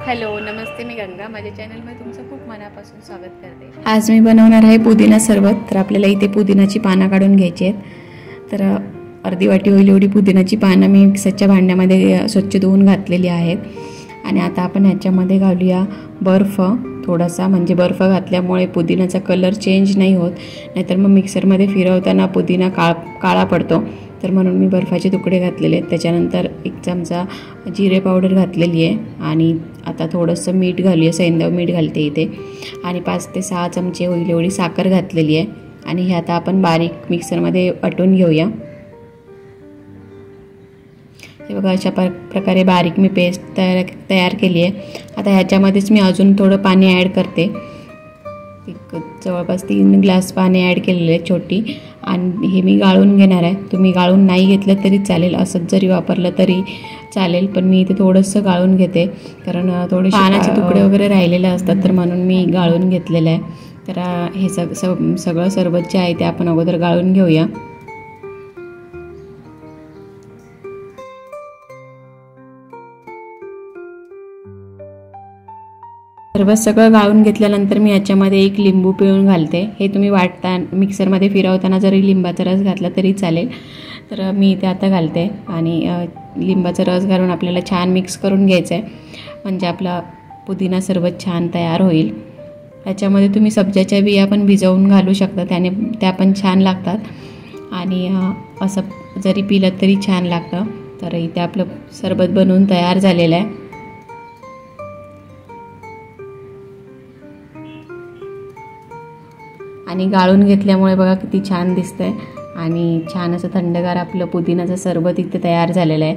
Hello नमस्ते, मी गंगा. माझ्या चॅनलमध्ये तुमचं खूप मनापासून स्वागत करते. आज मी बनवणार आहे पुदिना सरबत. तर आपल्याला इथे पुदिनाची पानं काढून घ्यायची आहेत. तर अर्धी वाटी होईल एवढी पुदिनाची पानं मी मिक्सरच्या भांड्यामध्ये स्वच्छ धुवून घातलेली आहेत. आणि आता आपण ह्याच्यामध्ये घालूया बर्फ थोडासा, म्हणजे बर्फ घातल्यामुळे पुदिनाचा कलर चेंज नाही होत, नाहीतर मग मिक्सरमध्ये फिरवताना पुदिना काळा पडतो. तर म्हणून मी बर्फाचे तुकडे घातलेले आहेत. त्याच्यानंतर 1 चमचा जिरे पावडर घातलेली आहे. आणि आता थोडंसं मीठ घालूया, सैंधव मीठ घालते इथे. आणि 5 ते 6 चमचे होईल एवढी साखर घातलेली आहे. आणि हे आता आपण बारीक मिक्सरमध्ये वाटून घेऊया. हे बघा, अशा प्रकारे बारीक मी पेस्ट तयार केली आहे. आता ह्याच्यामध्येच मी अजून थोडं पाणी ॲड करते. जवळपास 3 ग्लास पाणी ॲड केलेले आहे छोटी. आणि हे मी गाळून घेणार आहे. तुम्ही गाळून नाही घेतलं तरी चालेल, असंच जरी वापरलं तरी चालेल, पण मी इथे थोडंसं गाळून घेते, कारण थोडे पानाचे तुकडे वगैरे राहिलेले असतात, तर म्हणून मी गाळून घेतलेलं आहे. तर हे सगळं सरबत जे आहे ते आपण अगोदर गाळून घेऊया. सरबत सगळं गाळून घेतल्यानंतर मी याच्यामध्ये 1 लिंबू पिळून घालते. हे तुम्ही मिक्सरमध्ये फिरवताना जरी लिंबाचा रस घातला तरी चालेल. तर मी इथे आता घालते आणि लिंबाचा रस घालून आपल्याला छान मिक्स करून घ्यायचं आहे, म्हणजे आपला पुदिना सरबत छान तयार होईल. याच्यामध्ये तुम्ही सब्जाच्या बिया पण भिजवून घालू शकता, त्या पण छान लागतात. आणि असं जरी पिलं तरी छान लागतं. तर इथे आपलं सरबत बनवून तयार झालेलं आहे. आणि गाळून घेतल्यामुळे बघा किती छान दिसतंय. आणि छान असं थंडगार आपलं पुदिनाचं सरबत इथे तयार झालेलं आहे.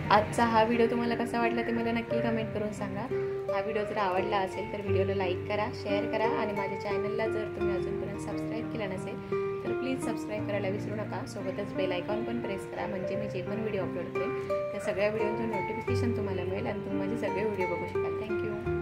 आजचा हा व्हिडिओ तुम्हाला कसा वाटला ते मला नक्की कमेंट करून सांगा. हा व्हिडिओ जर आवडला असेल तर व्हिडिओला लाईक करा, शेअर करा. आणि माझ्या चॅनलला जर तुम्ही अजूनपर्यंत सबस्क्राईब केलं नसेल तर प्लीज सबस्क्राईब करायला विसरू नका. सोबतच बेल आयकॉन पण प्रेस करा, म्हणजे मी जे पण व्हिडिओ अपलोड करेन त्या सगळ्या व्हिडिओचं नोटिफिकेशन तुम्हाला मिळेल आणि तुम्ही माझे सगळे व्हिडिओ बघू शकाल. थँक्यू.